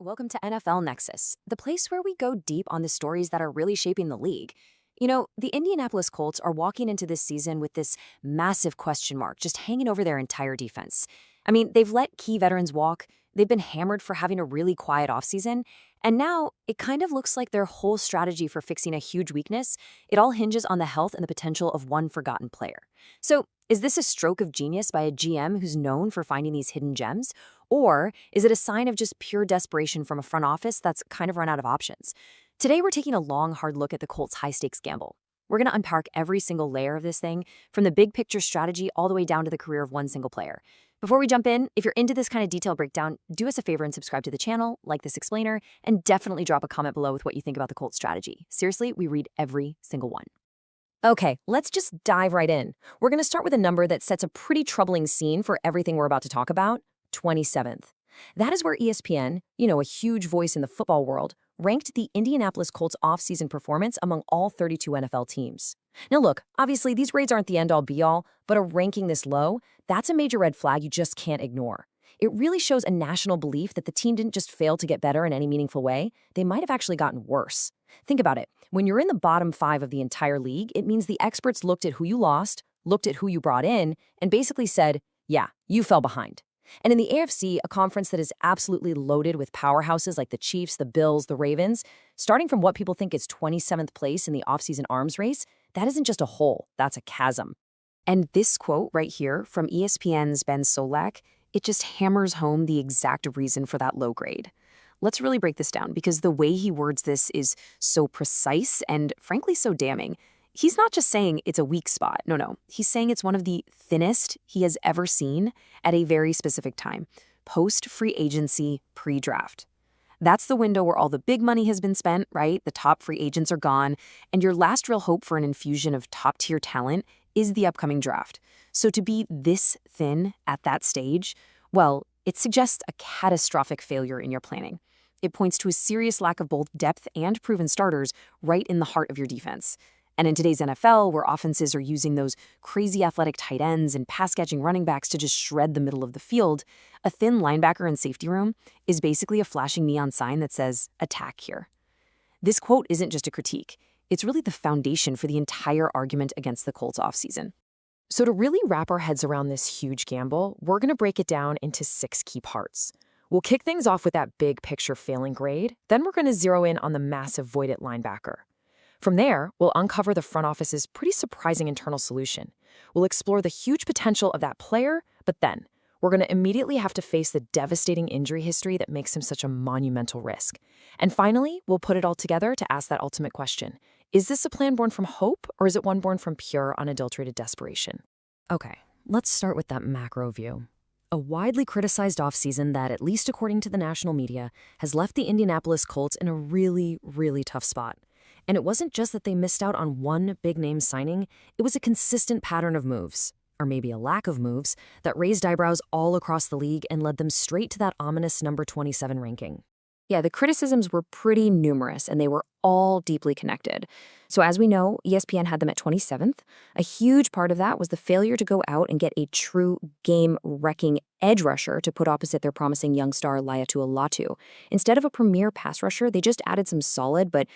Welcome to NFL Nexus, the place where we go deep on the stories that are really shaping the league. The Indianapolis Colts are walking into this season with this massive question mark just hanging over their entire defense. I mean, they've let key veterans walk, they've been hammered for having a really quiet offseason, and now it kind of looks like their whole strategy for fixing a huge weakness, it all hinges on the health and the potential of one forgotten player. So, is this a stroke of genius by a GM who's known for finding these hidden gems? Or is it a sign of just pure desperation from a front office that's kind of run out of options? Today, we're taking a long, hard look at the Colts' high-stakes gamble. We're going to unpack every single layer of this thing, from the big picture strategy all the way down to the career of one single player. Before we jump in, if you're into this kind of detailed breakdown, do us a favor and subscribe to the channel, like this explainer, and definitely drop a comment below with what you think about the Colts strategy. Seriously, we read every single one. Okay, let's just dive right in. We're going to start with a number that sets a pretty troubling scene for everything we're about to talk about: 27th. That is where ESPN, a huge voice in the football world, ranked the Indianapolis Colts offseason performance among all 32 NFL teams. Now look, obviously these grades aren't the end-all be-all, but a ranking this low, that's a major red flag you just can't ignore. It really shows a national belief that the team didn't just fail to get better in any meaningful way, they might have actually gotten worse. Think about it. When you're in the bottom 5 of the entire league, it means the experts looked at who you lost, looked at who you brought in, and basically said, yeah, you fell behind. And in the AFC, a conference that is absolutely loaded with powerhouses like the Chiefs, the Bills, the Ravens, starting from what people think is 27th place in the offseason arms race, that isn't just a hole, that's a chasm. And this quote right here from ESPN's Ben Solak, it just hammers home the exact reason for that low grade. Let's really break this down, because the way he words this is so precise and frankly so damning. He's not just saying it's a weak spot. No. He's saying it's one of the thinnest he has ever seen at a very specific time, post-free agency, pre-draft. That's the window where all the big money has been spent, right? The top free agents are gone, and your last real hope for an infusion of top-tier talent is the upcoming draft. So to be this thin at that stage, well, it suggests a catastrophic failure in your planning. It points to a serious lack of both depth and proven starters right in the heart of your defense. And in today's NFL, where offenses are using those crazy athletic tight ends and pass-catching running backs to just shred the middle of the field, a thin linebacker and safety room is basically a flashing neon sign that says, attack here. This quote isn't just a critique. It's really the foundation for the entire argument against the Colts offseason. So to really wrap our heads around this huge gamble, we're going to break it down into 6 key parts. We'll kick things off with that big picture failing grade, then we're going to zero in on the massive void at linebacker. From there, we'll uncover the front office's pretty surprising internal solution. We'll explore the huge potential of that player, but then we're going to immediately have to face the devastating injury history that makes him such a monumental risk. And finally, we'll put it all together to ask that ultimate question. Is this a plan born from hope, or is it one born from pure, unadulterated desperation? Okay, let's start with that macro view. A widely criticized offseason that, at least according to the national media, has left the Indianapolis Colts in a really, really tough spot. And it wasn't just that they missed out on one big-name signing, it was a consistent pattern of moves, or maybe a lack of moves, that raised eyebrows all across the league and led them straight to that ominous number 27 ranking. Yeah, the criticisms were pretty numerous, and they were all deeply connected. So as we know, ESPN had them at 27th. A huge part of that was the failure to go out and get a true game-wrecking edge rusher to put opposite their promising young star Laiatu Latu. Instead of a premier pass rusher, they just added some solid but,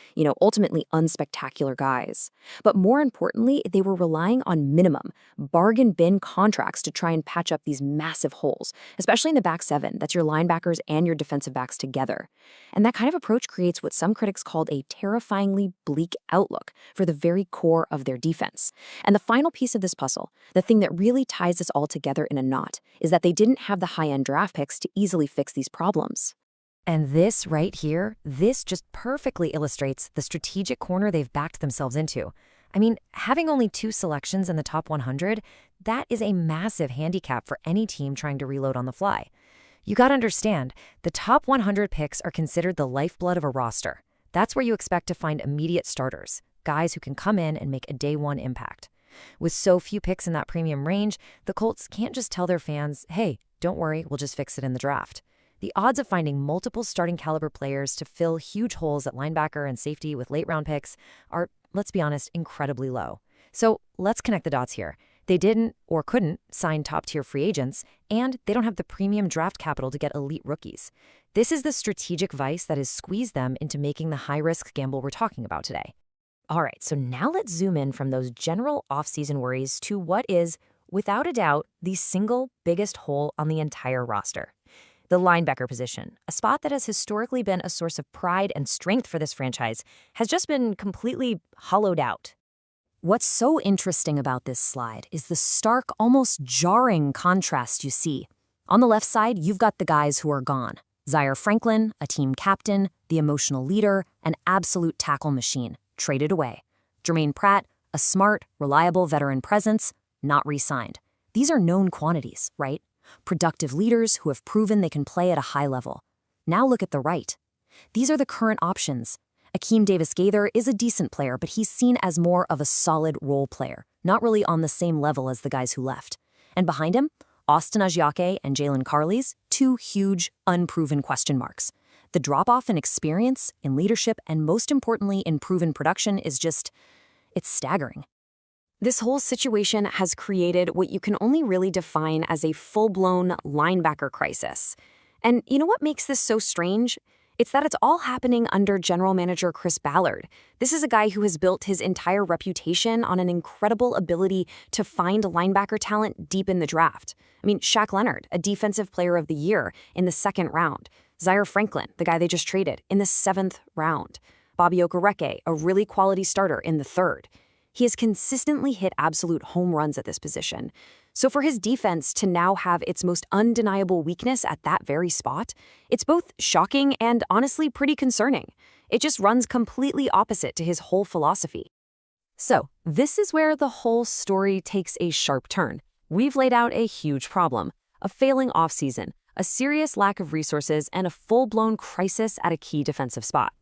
ultimately unspectacular guys. But more importantly, they were relying on minimum, bargain bin contracts to try and patch up these massive holes, especially in the back 7, that's your linebackers and your defensive backs together. And that kind of approach creates what some critics called a terrifyingly bleak outlook for the very core of their defense. And the final piece of this puzzle, the thing that really ties this all together in a knot, is that they didn't have the high-end draft picks to easily fix these problems. And this right here, this just perfectly illustrates the strategic corner they've backed themselves into. I mean, having only 2 selections in the top 100, that is a massive handicap for any team trying to reload on the fly. You gotta understand, the top 100 picks are considered the lifeblood of a roster. That's where you expect to find immediate starters, guys who can come in and make a day-one impact. With so few picks in that premium range, the Colts can't just tell their fans, hey, don't worry, we'll just fix it in the draft. The odds of finding multiple starting caliber players to fill huge holes at linebacker and safety with late-round picks are, let's be honest, incredibly low. So let's connect the dots here. They didn't or couldn't sign top-tier free agents, and they don't have the premium draft capital to get elite rookies. This is the strategic vice that has squeezed them into making the high-risk gamble we're talking about today. All right, so now let's zoom in from those general offseason worries to what is, without a doubt, the single biggest hole on the entire roster. The linebacker position, a spot that has historically been a source of pride and strength for this franchise, has just been completely hollowed out. What's so interesting about this slide is the stark, almost jarring contrast you see. On the left side, you've got the guys who are gone. Zaire Franklin, a team captain, the emotional leader, an absolute tackle machine, traded away. Jermaine Pratt, a smart, reliable veteran presence, not re-signed. These are known quantities, right? Productive leaders who have proven they can play at a high level. Now look at the right. These are the current options. Akeem Davis-Gaither is a decent player, but he's seen as more of a solid role player, not really on the same level as the guys who left. And behind him, Austin Ajiake and Jaylon Carlies, two huge, unproven question marks. The drop-off in experience, in leadership, and most importantly, in proven production is just, it's staggering. This whole situation has created what you can only really define as a full-blown linebacker crisis. And you know what makes this so strange? It's that it's all happening under general manager Chris Ballard. This is a guy who has built his entire reputation on an incredible ability to find linebacker talent deep in the draft. I mean, Shaq Leonard, a defensive player of the year in the 2nd round. Zaire Franklin, the guy they just traded, in the 7th round. Bobby Okereke, a really quality starter in the 3rd. He has consistently hit absolute home runs at this position. So for his defense to now have its most undeniable weakness at that very spot, it's both shocking and honestly pretty concerning. It just runs completely opposite to his whole philosophy. So this is where the whole story takes a sharp turn. We've laid out a huge problem, a failing offseason, a serious lack of resources, and a full-blown crisis at a key defensive spot.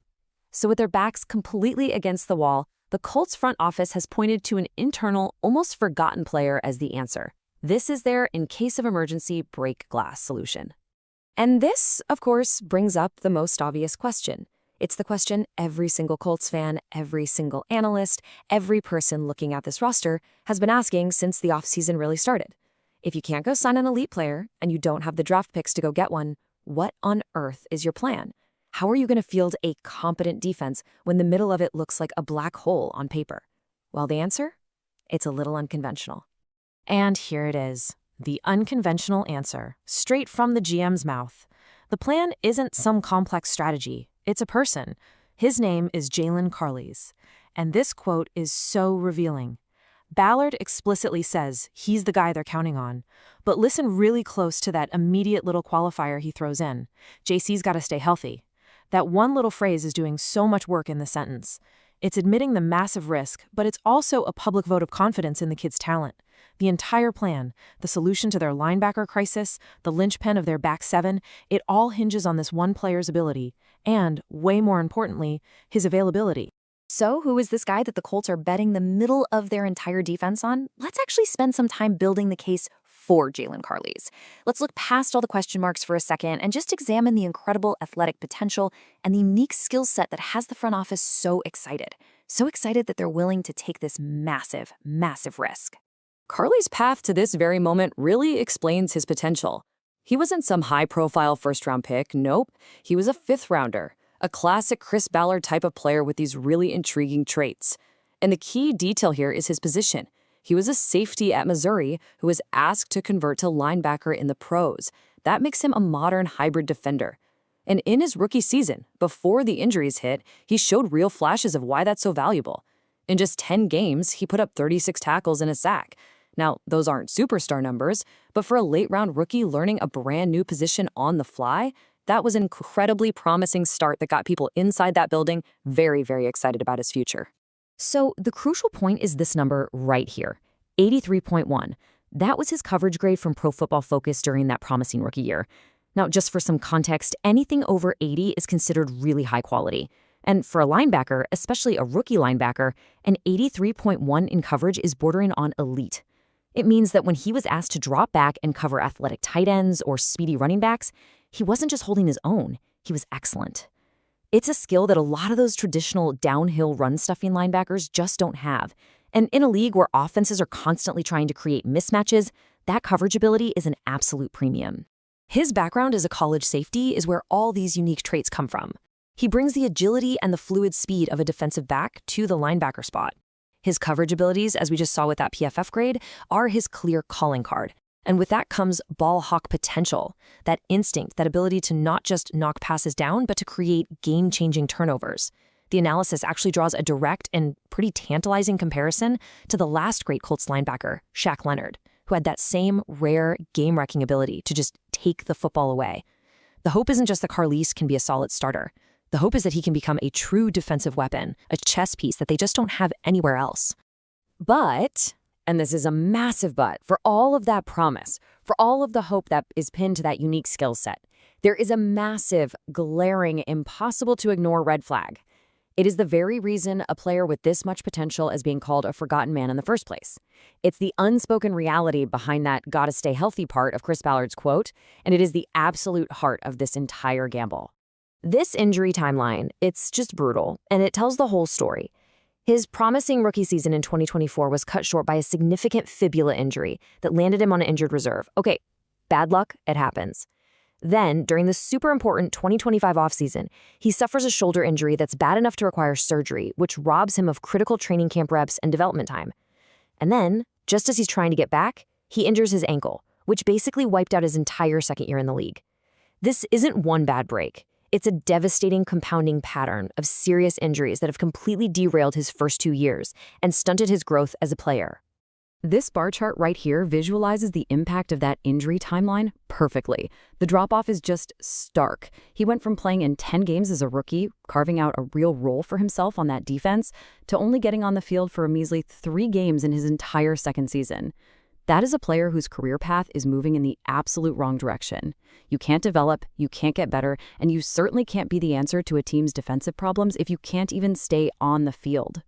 So with their backs completely against the wall, the Colts front office has pointed to an internal, almost forgotten player as the answer. This is their in-case-of-emergency break-glass solution. And this, of course, brings up the most obvious question. It's the question every single Colts fan, every single analyst, every person looking at this roster has been asking since the offseason really started. If you can't go sign an elite player and you don't have the draft picks to go get one, what on earth is your plan? How are you going to field a competent defense when the middle of it looks like a black hole on paper? Well, the answer? It's a little unconventional. And here it is, the unconventional answer, straight from the GM's mouth. The plan isn't some complex strategy. It's a person. His name is Jaylon Carlies. And this quote is so revealing. Ballard explicitly says he's the guy they're counting on. But listen really close to that immediate little qualifier he throws in. JC's got to stay healthy. That one little phrase is doing so much work in the sentence. It's admitting the massive risk, but it's also a public vote of confidence in the kid's talent. The entire plan, the solution to their linebacker crisis, the linchpin of their back seven, it all hinges on this one player's ability and, way more importantly, his availability. So who is this guy that the Colts are betting the middle of their entire defense on? Let's actually spend some time building the case for Jaylon Carlies. Let's look past all the question marks for a second and just examine the incredible athletic potential and the unique skill set that has the front office so excited. So excited that they're willing to take this massive, massive risk. Carlies' path to this very moment really explains his potential. He wasn't some high-profile first-round pick, nope. He was a 5th-rounder, a classic Chris Ballard type of player with these really intriguing traits. And the key detail here is his position. He was a safety at Missouri who was asked to convert to linebacker in the pros. That makes him a modern hybrid defender. And in his rookie season, before the injuries hit, he showed real flashes of why that's so valuable. In just 10 games, he put up 36 tackles and a sack. Now, those aren't superstar numbers, but for a late-round rookie learning a brand new position on the fly, that was an incredibly promising start that got people inside that building very, very excited about his future. So the crucial point is this number right here, 83.1. That was his coverage grade from Pro Football Focus during that promising rookie year. Now, just for some context, anything over 80 is considered really high quality. And for a linebacker, especially a rookie linebacker, an 83.1 in coverage is bordering on elite. It means that when he was asked to drop back and cover athletic tight ends or speedy running backs, he wasn't just holding his own, he was excellent. It's a skill that a lot of those traditional downhill run-stuffing linebackers just don't have, And in a league where offenses are constantly trying to create mismatches, that coverage ability is an absolute premium. His background as a college safety is where all these unique traits come from. He brings the agility and the fluid speed of a defensive back to the linebacker spot. His coverage abilities, as we just saw with that PFF grade, are his clear calling card. And with that comes ball hawk potential, that instinct, that ability to not just knock passes down, but to create game-changing turnovers. The analysis actually draws a direct and pretty tantalizing comparison to the last great Colts linebacker, Shaq Leonard, who had that same rare game-wrecking ability to just take the football away. The hope isn't just that Carlies can be a solid starter. The hope is that he can become a true defensive weapon, a chess piece that they just don't have anywhere else. But, and this is a massive but, for all of that promise, for all of the hope that is pinned to that unique skill set, there is a massive, glaring, impossible-to-ignore red flag. It is the very reason a player with this much potential is being called a forgotten man in the first place. It's the unspoken reality behind that gotta stay healthy part of Chris Ballard's quote, and it is the absolute heart of this entire gamble. This injury timeline, it's just brutal, and it tells the whole story. His promising rookie season in 2024 was cut short by a significant fibula injury that landed him on an injured reserve. Okay, bad luck, it happens. Then, during the super important 2025 offseason, he suffers a shoulder injury that's bad enough to require surgery, which robs him of critical training camp reps and development time. And then, just as he's trying to get back, he injures his ankle, which basically wiped out his entire second year in the league. This isn't one bad break. It's a devastating compounding pattern of serious injuries that have completely derailed his first 2 years and stunted his growth as a player. This bar chart right here visualizes the impact of that injury timeline perfectly. The drop-off is just stark. He went from playing in 10 games as a rookie, carving out a real role for himself on that defense, to only getting on the field for a measly 3 games in his entire second season. That is a player whose career path is moving in the absolute wrong direction. You can't develop, you can't get better, and you certainly can't be the answer to a team's defensive problems if you can't even stay on the field.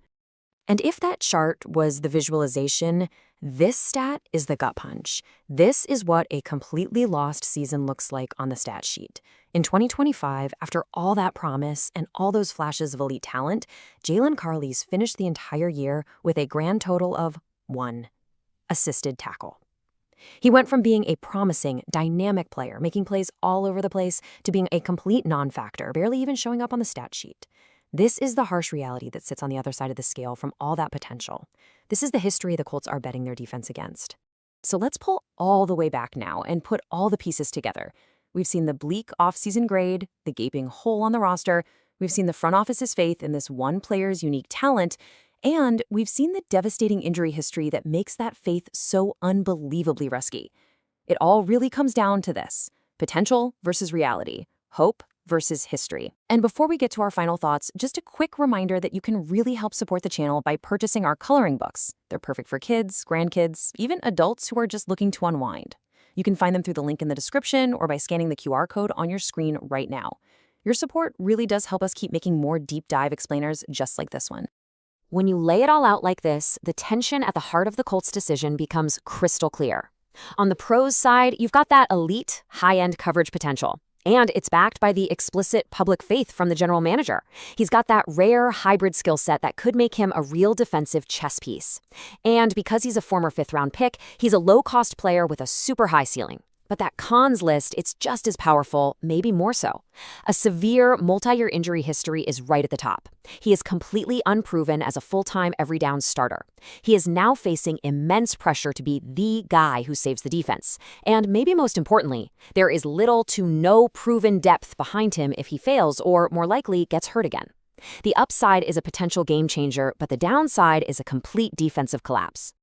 And if that chart was the visualization, this stat is the gut punch. This is what a completely lost season looks like on the stat sheet. In 2025, after all that promise and all those flashes of elite talent, Jaylon Carlies finished the entire year with a grand total of 1 assisted tackle. He went from being a promising, dynamic player, making plays all over the place, to being a complete non-factor, barely even showing up on the stat sheet. This is the harsh reality that sits on the other side of the scale from all that potential. This is the history the Colts are betting their defense against. So let's pull all the way back now and put all the pieces together. We've seen the bleak offseason grade, the gaping hole on the roster, we've seen the front office's faith in this one player's unique talent, and we've seen the devastating injury history that makes that faith so unbelievably risky. It all really comes down to this: potential versus reality, hope versus history. And before we get to our final thoughts, just a quick reminder that you can really help support the channel by purchasing our coloring books. They're perfect for kids, grandkids, even adults who are just looking to unwind. You can find them through the link in the description or by scanning the QR code on your screen right now. Your support really does help us keep making more deep dive explainers just like this one. When you lay it all out like this, the tension at the heart of the Colts' decision becomes crystal clear. On the pros side, you've got that elite, high-end coverage potential. And it's backed by the explicit public faith from the general manager. He's got that rare hybrid skill set that could make him a real defensive chess piece. And because he's a former 5th-round pick, he's a low-cost player with a super high ceiling. But that cons list, it's just as powerful, maybe more so. A severe multi-year injury history is right at the top. He is completely unproven as a full-time every down starter. He is now facing immense pressure to be the guy who saves the defense. And maybe most importantly, there is little to no proven depth behind him if he fails or, more likely, gets hurt again. The upside is a potential game changer, but the downside is a complete defensive collapse.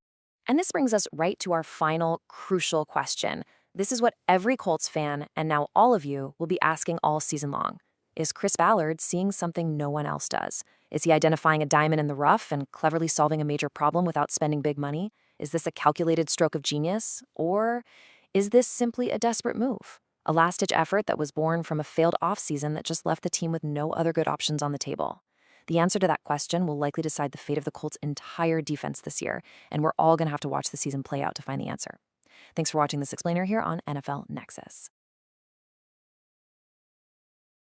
And this brings us right to our final crucial question. This is what every Colts fan, and now all of you, will be asking all season long. Is Chris Ballard seeing something no one else does? Is he identifying a diamond in the rough and cleverly solving a major problem without spending big money? Is this a calculated stroke of genius? Or is this simply a desperate move? A last-ditch effort that was born from a failed offseason that just left the team with no other good options on the table? The answer to that question will likely decide the fate of the Colts' entire defense this year, and we're all going to have to watch the season play out to find the answer. Thanks for watching this explainer here on NFL Nexus.